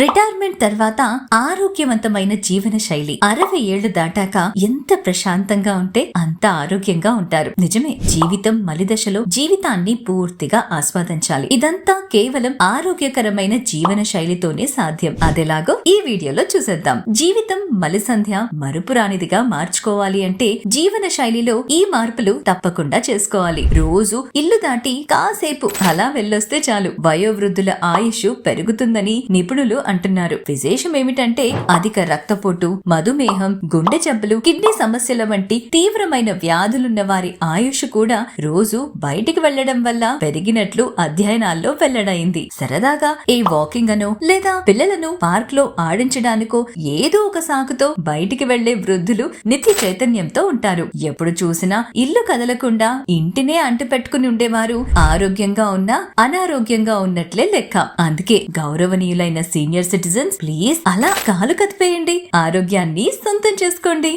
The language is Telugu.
రిటైర్మెంట్ తర్వాత ఆరోగ్యవంతమైన జీవన శైలి 60 ఏళ్లు దాటాక ఎంత ప్రశాంతంగా ఉంటే అంత ఆరోగ్యంగా ఉంటారు. నిజమే, జీవితం మలిదశలో జీవితాన్ని పూర్తిగా ఆస్వాదించాలి. ఇదంతా కేవలం ఆరోగ్యకరమైన జీవన శైలితోనే సాధ్యం. అదెలాగో ఈ వీడియోలో చూసేద్దాం. జీవితం మలిసంధ్య మరుపురానిదిగా మార్చుకోవాలి అంటే జీవన శైలిలో ఈ మార్పులు తప్పకుండా చేసుకోవాలి. రోజు ఇల్లు దాటి కాసేపు అలా వెళ్ళొస్తే చాలు వయోవృద్ధుల ఆయుష్ పెరుగుతుందని నిపుణులు అంటున్నారు. విశేషం ఏమిటంటే అధిక రక్తపోటు, మధుమేహం, గుండె జబ్బులు, కిడ్నీ సమస్యల వంటి తీవ్రమైన వ్యాధులున్న వారి ఆయుష్ కూడా రోజు బయటికి వెళ్లడం వల్ల పెరిగినట్లు అధ్యయనాల్లో వెల్లడైంది. సరదాగా ఏ వాకింగ్ అనో లేదా పిల్లలను పార్క్ లో ఆడించడానికో ఏదో ఒక సాకుతో బయటికి వెళ్లే వృద్ధులు నిత్య చైతన్యంతో ఉంటారు. ఎప్పుడు చూసినా ఇల్లు కదలకుండా ఇంటినే అంటు పెట్టుకుని ఉండేవారు ఆరోగ్యంగా ఉన్నా అనారోగ్యంగా ఉన్నట్లే లెక్క. అందుకే గౌరవనీయులైన సీనియర్ సిటిజన్స్, ప్లీజ్ అలా కాలు కదిపేయండి, ఆరోగ్యాన్ని సొంతం చేసుకోండి.